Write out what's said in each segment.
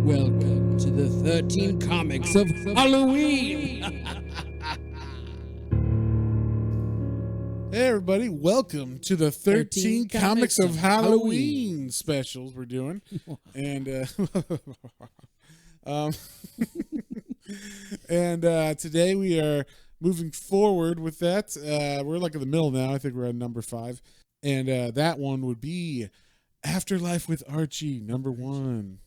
Welcome to the 13 comics of Halloween. Hey everybody, welcome to the 13 comics of Halloween specials we're doing. And today we are moving forward with that. We're like in the middle now. I think we're at number 5. And that one would be Afterlife with Archie, number 1.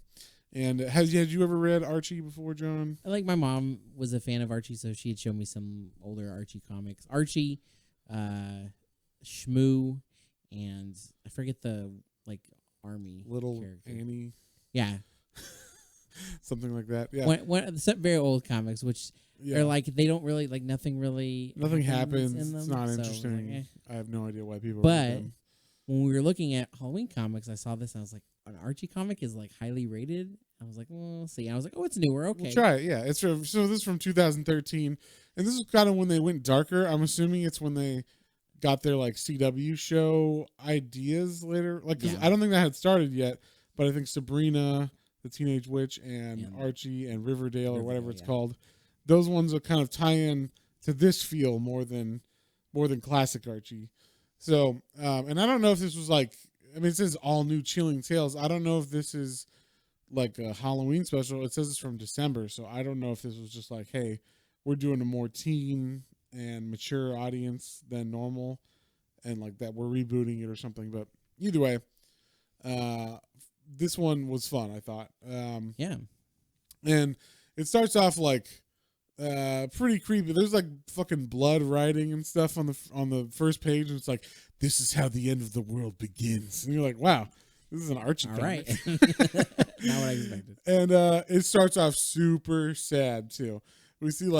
And had you ever read Archie before, John? Like my mom was a fan of Archie, so she had shown me some older Archie comics. Archie, Shmoo, and I forget the army Little character. Annie. Yeah. Something like that. Yeah. Some very old comics, which are they don't really nothing happens in them. It's not so interesting. I have no idea why people But read them. when we were looking at Halloween comics, I saw this and I was like, an Archie comic is highly rated. I was like, well, we'll see. I was like, oh, it's newer. Okay. We'll try it. Yeah. This is from 2013. And this is kind of when they went darker. I'm assuming it's when they got their CW show ideas later. Cause I don't think that had started yet, but I think Sabrina, the Teenage Witch, and Archie and Riverdale or whatever it's called, those ones will kind of tie in to this feel more than classic Archie. So, and I don't know if this was it says all new Chilling Tales. I don't know if this is a Halloween special. It says it's from December, so I don't know if this was just hey, we're doing a more teen and mature audience than normal, and that we're rebooting it or something. But either way, this one was fun, I thought. And it starts off pretty creepy. There's fucking blood writing and stuff on the first page, and it's this is how the end of the world begins. And you're like, wow, this is an Archie comic. Right. Not what I expected. And it starts off super sad too. We see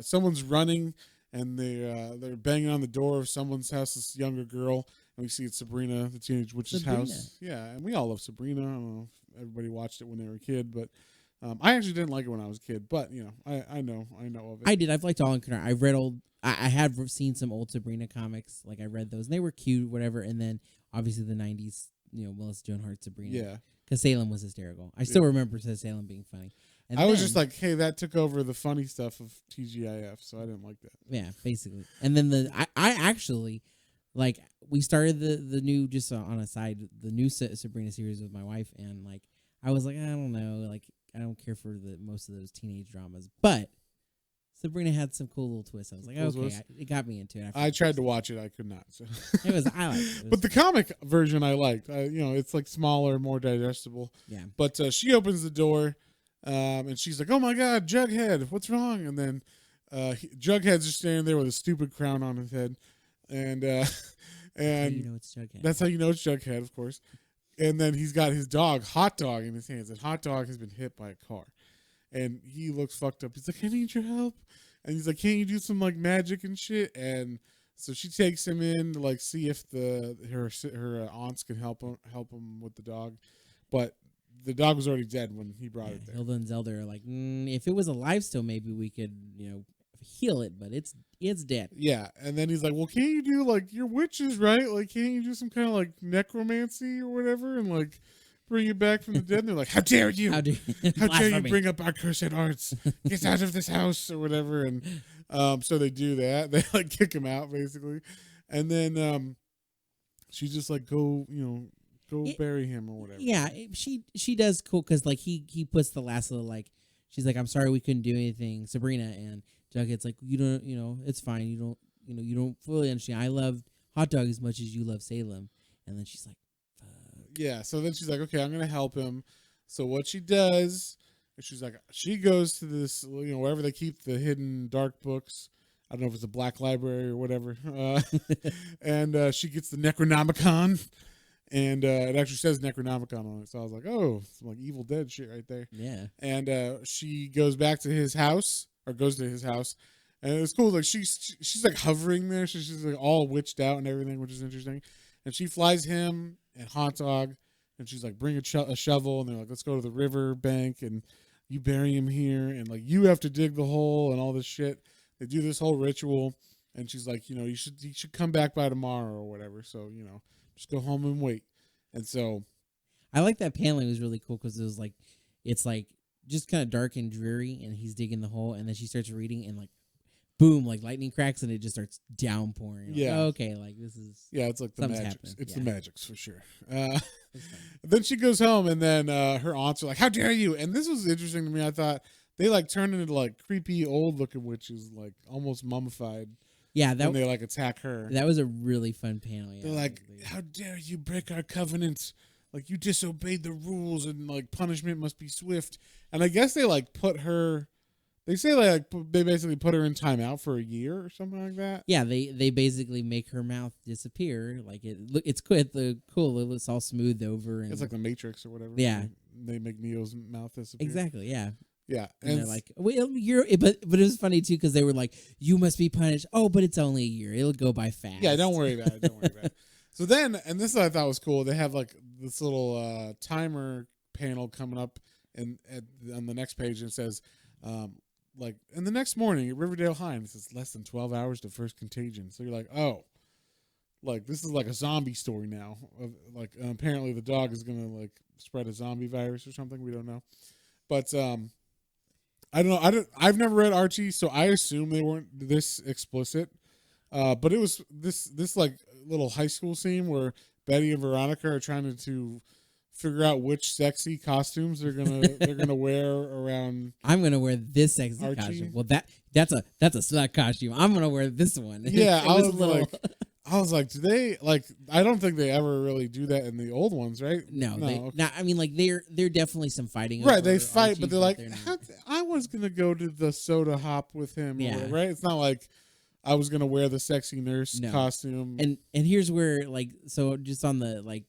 someone's running and they're banging on the door of someone's house, this younger girl, and we see it's Sabrina, the Teenage Witch's house. Yeah, and we all love Sabrina. I don't know if everybody watched it when they were a kid, but I actually didn't like it when I was a kid, but I know of it. I did. I've liked all in Canard. I've read I have seen some old Sabrina comics. I read those and they were cute, whatever. And then obviously the 90s, Melissa Joan Hart Sabrina. Yeah. Because Salem was hysterical. I still remember Salem being funny. And I was just hey, that took over the funny stuff of TGIF, so I didn't like that. Yeah, basically. And then I actually, we started the new, just on a side, the new Sabrina series with my wife, and I was I don't know, I don't care for most of those teenage dramas, but Sabrina had some cool little twists. I was okay, it got me into it. I tried to watch it, I could not. So I liked it. But the comic version I liked. It's smaller, more digestible. Yeah. But she opens the door, and she's like, "Oh my God, Jughead, what's wrong?" And then Jughead's just standing there with a stupid crown on his head, and that's how you know it's Jughead, of course. And then he's got his dog, Hot Dog, in his hands, and Hot Dog has been hit by a car. And he looks fucked up. He's like, I need your help. And he's like, can't you do some magic and shit? And so she takes him in to see if her aunts can help him with the dog. But the dog was already dead when he brought it there. Hilda and Zelda are like, if it was alive still, maybe we could, heal it, but it's dead. Yeah. And then he's like, well, can't you do your witches, right? Can't you do some kind of necromancy or whatever and bring it back from the dead? And they're like, how dare you? How dare you bring up our cursed arts? Get out of this house or whatever. And so they do that. They kick him out basically. And then she just go bury him or whatever. Yeah, she does cool because he puts the last little she's like, I'm sorry we couldn't do anything, Sabrina, and Jughead's like, you don't, it's fine. You don't fully understand. I love Hot Dog as much as you love Salem. And then she's like, yeah, so then she's like, okay, I'm going to help him. So what she does is she goes to this, wherever they keep the hidden dark books. I don't know if it's a black library or whatever. And she gets the Necronomicon. And it actually says Necronomicon on it. So I was like, oh, some Evil Dead shit right there. Yeah. And she goes back to his house, or goes to his house. And it's cool. She's hovering there. So she's all witched out and everything, which is interesting. And she flies him and Hot Dog, and she's like, bring a shovel, and they're like, let's go to the river bank, and you bury him here, and you have to dig the hole and all this shit. They do this whole ritual, and she's like, you should come back by tomorrow or whatever. So just go home and wait. And so I like that paneling. It was really cool because it was it's like just kind of dark and dreary, and he's digging the hole, and then she starts reading, and like boom, like lightning cracks, and it just starts downpouring. Yeah. Like, okay, like this is it's like the something's magics. happening. It's Yeah. the magics for sure. Then she goes home, and then her aunts are like, "How dare you?" And this was interesting to me. I thought they like turned into like creepy old looking witches, like almost mummified. Yeah, and they like attack her. That was a really fun panel. Yeah, They're like, "How dare you break our covenants? Like you disobeyed the rules, and like punishment must be swift." And I guess they like put her. They say they basically put her in timeout for a year or something like that. Yeah, they basically make her mouth disappear. Like it's cool. It's all smoothed over. And It's like the Matrix or whatever. Yeah, they make Neo's mouth disappear. Exactly. Yeah. Yeah, and they're like, well, but it was funny too because they were like, "You must be punished." Oh, but it's only a year; it'll go by fast. Yeah, don't worry about it. Don't worry about it. So then, and this I thought was cool. They have like this little timer panel coming up, and on the next page it says, like, in the next morning at Riverdale High, and it says less than 12 hours to first contagion. So you're like, oh, like this is like a zombie story now. Like apparently the dog is gonna like spread a zombie virus or something. We don't know, but I don't know. I've never read Archie, so I assume they weren't this explicit. But it was this like little high school scene where Betty and Veronica are trying to figure out which sexy costumes they're gonna wear around. I'm gonna wear this sexy Archie. costume. Well, that's a slut costume. I'm gonna wear this one. Yeah, I was like, do they like? I don't think they ever really do that in the old ones, right? No, okay. I mean, like they're definitely some fighting. Right, they fight, Archie, but they're like, I was gonna go to the soda hop with him. Yeah, right. It's not like I was gonna wear the sexy nurse costume. And here's where like so just on the like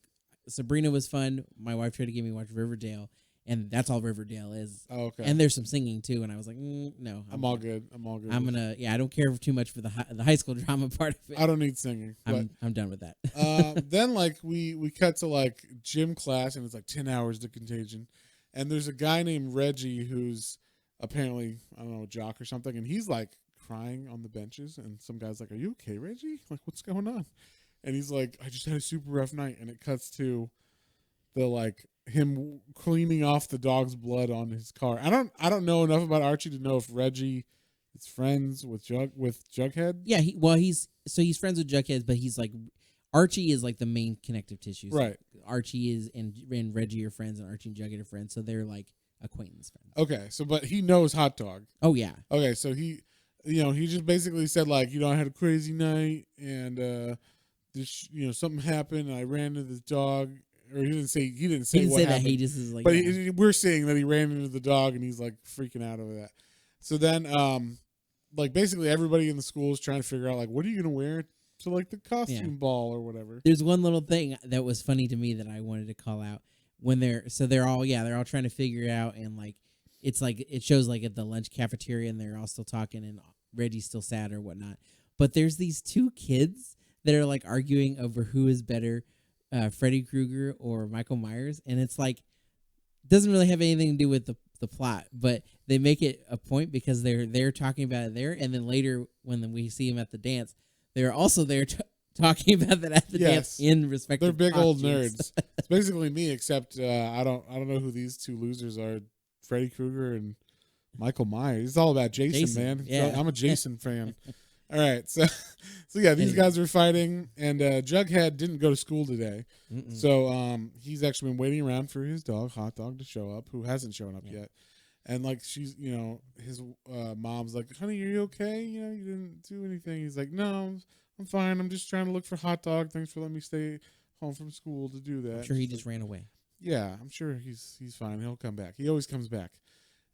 Sabrina was fun. My wife tried to get me to watch Riverdale. And that's all Riverdale is. Oh, okay. And there's some singing too, and I was like, no, I'm all good. I'm all good. I'm gonna, I don't care too much for the high school drama part of it. I don't need singing. I'm done with that. Then like we cut to like gym class, and it's like 10 hours to contagion, and there's a guy named Reggie who's apparently I don't know a jock or something, and he's like crying on the benches, and some guy's like, "Are you okay, Reggie? Like what's going on?" And he's like, "I just had a super rough night," and it cuts to the like him cleaning off the dog's blood on his car. I don't know enough about Archie to know if Reggie is friends with Jughead. Yeah, he's friends with Jughead, but he's like Archie is like the main connective tissue. So right. Archie is and Reggie are friends, and Archie and Jughead are friends, so they're like acquaintance friends. Okay, so but he knows Hot Dog. Oh yeah. Okay, so he just basically said like, I had a crazy night and this something happened and I ran into this dog. Or he didn't say what happened. That. He just is like, but we're saying that he ran into the dog and he's like freaking out over that. So then, like basically everybody in the school is trying to figure out like, what are you gonna wear to like the costume ball or whatever. There's one little thing that was funny to me that I wanted to call out when they're all trying to figure it out, and like it's like it shows like at the lunch cafeteria and they're all still talking and Reggie's still sad or whatnot. But there's these two kids that are like arguing over who is better. Freddy Krueger or Michael Myers, and it's like doesn't really have anything to do with the plot, but they make it a point because they're talking about it there, and then later when we see them at the dance, they're also there talking about that at the dance in respective. They're big costumes. old nerds. It's basically me, except I don't know who these two losers are: Freddy Krueger and Michael Myers. It's all about Jason. Man. Yeah. I'm a Jason fan. All right, so yeah, these guys are fighting, and Jughead didn't go to school today, so he's actually been waiting around for his dog, Hot Dog, to show up, who hasn't shown up yet, and like she's, his mom's like, "Honey, are you okay? You didn't do anything." He's like, "No, I'm fine. I'm just trying to look for Hot Dog. Thanks for letting me stay home from school to do that." I'm sure he just ran away. Yeah, I'm sure he's fine. He'll come back. He always comes back,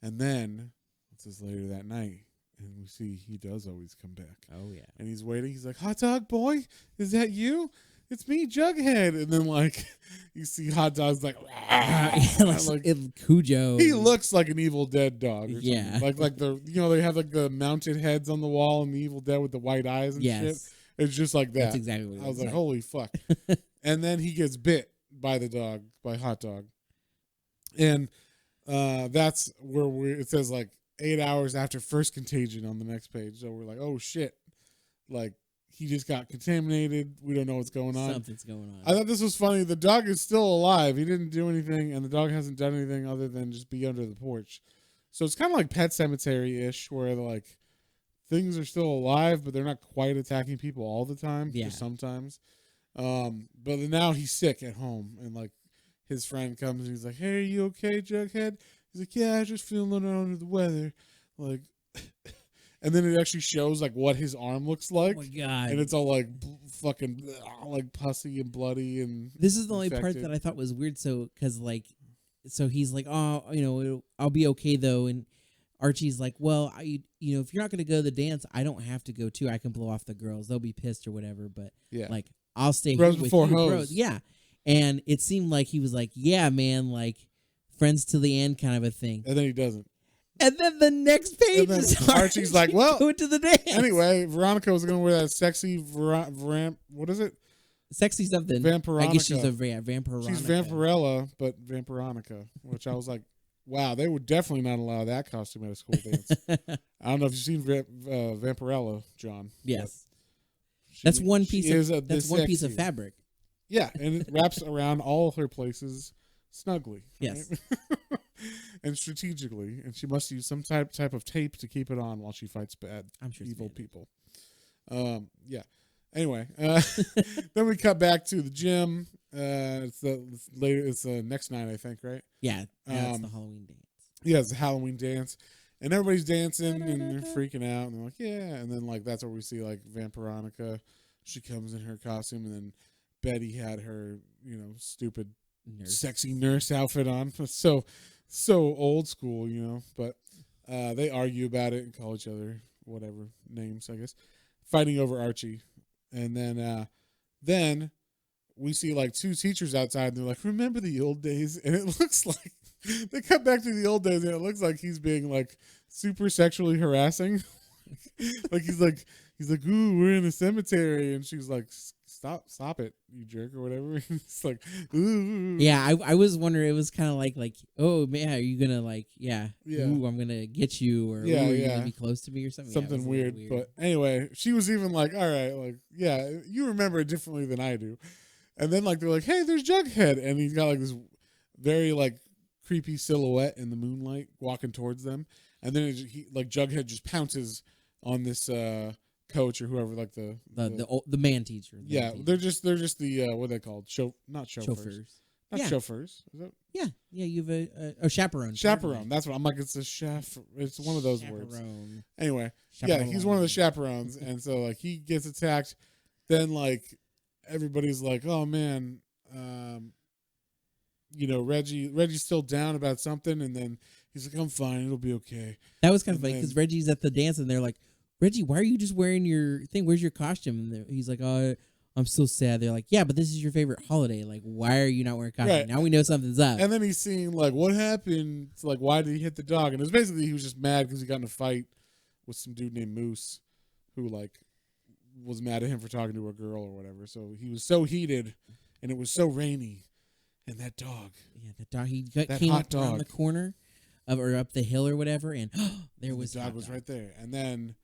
and then it says later that night. And we see he does always come back. Oh, yeah. And he's waiting. He's like, "Hot Dog boy, is that you? It's me, Jughead." And then, like, you see Hot Dog's like, like Cujo. He looks like an Evil Dead dog. Or yeah. Like the, they have like the mounted heads on the wall in the Evil Dead with the white eyes and shit. It's just like that. That's exactly what it I was like, holy fuck. And then he gets bit by the dog, by Hot Dog. And that's where it says, like, 8 hours after first contagion on the next page. So we're like, oh shit. Like he just got contaminated. We don't know what's going on. Something's going on. I thought this was funny. The dog is still alive. He didn't do anything, and the dog hasn't done anything other than just be under the porch. So it's kind of like Pet Cemetery-ish, where like things are still alive, but they're not quite attacking people all the time. Yeah. Just sometimes. But then now he's sick at home, and like his friend comes and he's like, "Hey, are you okay, Jughead?" He's like, "Yeah, I just feel a little under the weather." Like, and then it actually shows like what his arm looks like. Oh my god! And it's all like fucking like pussy and bloody and. This is the only infected. part that I thought was weird. So, because like, so he's like, "Oh, I'll be okay though," and Archie's like, "Well, if you're not gonna go to the dance, I don't have to go too. I can blow off the girls. They'll be pissed or whatever. But yeah, like, I'll stay bros here with before you, hoes. bros." Yeah, and it seemed like he was like, "Yeah, man, like friends to the end kind of a thing." And then he doesn't. And then the next page is Archie's like, "Well, go to the dance." Anyway, Veronica was going to wear that sexy what is it? Sexy something. Vampironica. I guess she's a Vampironica. She's Vampirella, but Vampironica, which I was like, wow, they would definitely not allow that costume at a school dance. I don't know if you've seen Vampirella, John. Yes. That's one piece of fabric. Yeah, and it wraps around all her places snugly. Yes. Right? And strategically, and she must use some type of tape to keep it on while she fights evil people. Yeah. Anyway, then we cut back to the gym. It's the next night, I think, right? Yeah. It's the Halloween dance. Yeah, it's the Halloween dance, and everybody's dancing and they're freaking out, and they're like, yeah, and then like that's where we see like Vampironica. She comes in her costume, and then Betty had her, stupid sexy nurse outfit on. So old school, but they argue about it and call each other whatever names, I guess, fighting over Archie. And then we see like two teachers outside, and they're like, "Remember the old days?" And it looks like they cut back to the old days, and it looks like he's being like super sexually harassing. Like he's like, "Ooh, we're in a cemetery," and she's like, Stop it, you jerk," or whatever. It's like, ooh. Yeah, I was wondering. It was kind of like, "Oh man, are you gonna like, ooh, I'm gonna get you," or "Ooh, are you gonna be close to me," or something. Something weird. But anyway, she was even like, "All right, like, yeah, you remember it differently than I do." And then like they're like, "Hey, there's Jughead," and he's got like this very like creepy silhouette in the moonlight walking towards them, and then Jughead just pounces on this coach or whoever, like the man teacher. Yeah, they're just the what are they called? Not chauffeurs. Not chauffeurs. Is that? Yeah. You have a chaperone. Chaperone. That's what I'm like. It's a chef. It's one of those words. Anyway, yeah, he's one of the chaperones, and so like he gets attacked. Then like everybody's like, "Oh man, Reggie's still down about something," and then he's like, "I'm fine. It'll be okay." That was kind of funny because Reggie's at the dance, and they're like, "Reggie, why are you just wearing your thing? Where's your costume?" And he's like, "Oh, I'm so sad." They're like, "Yeah, but this is your favorite holiday. Like, why are you not wearing a costume?" Right. Now we know something's up. And then he's seeing, like, what happened? It's like, why did he hit the dog? And it was basically he was just mad because he got in a fight with some dude named Moose who, like, was mad at him for talking to a girl or whatever. So he was so heated, and it was so rainy. And that dog. Yeah, that dog. He came up around the corner or up the hill or whatever, and there was the dog was right there. And then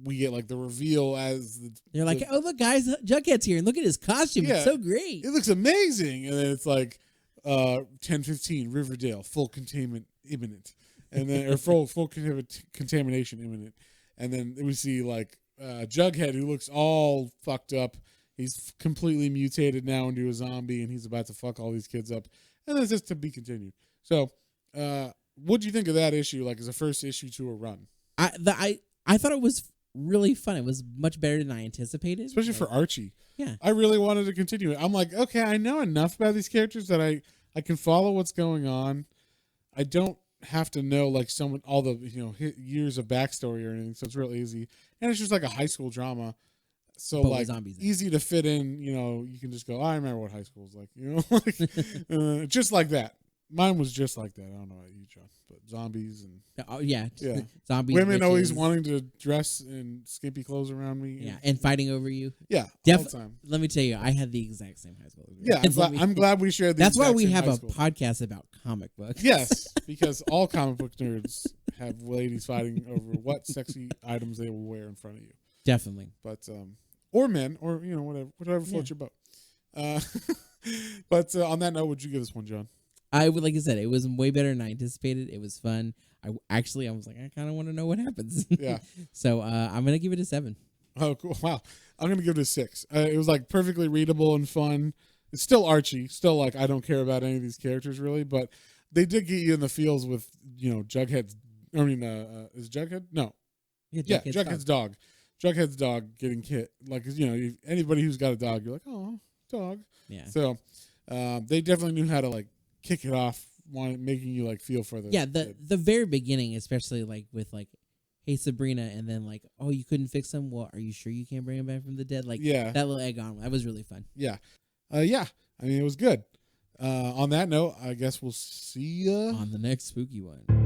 we get like the reveal as they're like, "Oh look, guys, Jughead's here, and look at his costume. It's so great. It looks amazing." And then it's like 10:15 Riverdale, full containment imminent, and then or full contamination imminent. And then we see like Jughead, who looks all fucked up. He's completely mutated now into a zombie, and he's about to fuck all these kids up. And then it's just to be continued. So, what do you think of that issue? Like, as a first issue to a run? I thought it was really fun. It was much better than I anticipated, especially for Archie. Yeah, I really wanted to continue it. I'm like, okay, I know enough about these characters that I can follow what's going on. I don't have to know like all the years of backstory or anything, so it's real easy. And it's just like a high school drama, so but like easy to fit in. You can just go, I remember what high school was like. Like just like that. Mine was just like that. I don't know about you, John, but zombies and yeah, zombies. Women always wanting to dress in skimpy clothes around me. Yeah, and fighting over you. Yeah, all the time. Let me tell you, I had the exact same high school. Yeah, I'm glad we shared. That's why we have a podcast about comic books. Yes, because all comic book nerds have ladies fighting over what sexy items they will wear in front of you. Definitely. But or men, or whatever floats your boat. But on that note, would you give this one, John? I would, like I said, it was way better than I anticipated. It was fun. I was like, I kind of want to know what happens. Yeah. So I'm gonna give it a 7. Oh, cool! Wow, I'm gonna give it a 6. It was like perfectly readable and fun. It's still Archie. Still, like, I don't care about any of these characters really, but they did get you in the feels with Jughead's. I mean, is Jughead? No. Yeah, Jughead's dog. Jughead's dog getting hit. Like, anybody who's got a dog, you're like, oh, dog. Yeah. So they definitely knew how to like kick it off, making you like feel for the. Yeah, the very beginning, especially like with like, hey Sabrina, and then like, oh, you couldn't fix him. Well, are you sure you can't bring him back from the dead? Like, yeah, that little egg on. That was really fun. Yeah, yeah. I mean, it was good. On that note, I guess we'll see ya on the next spooky one.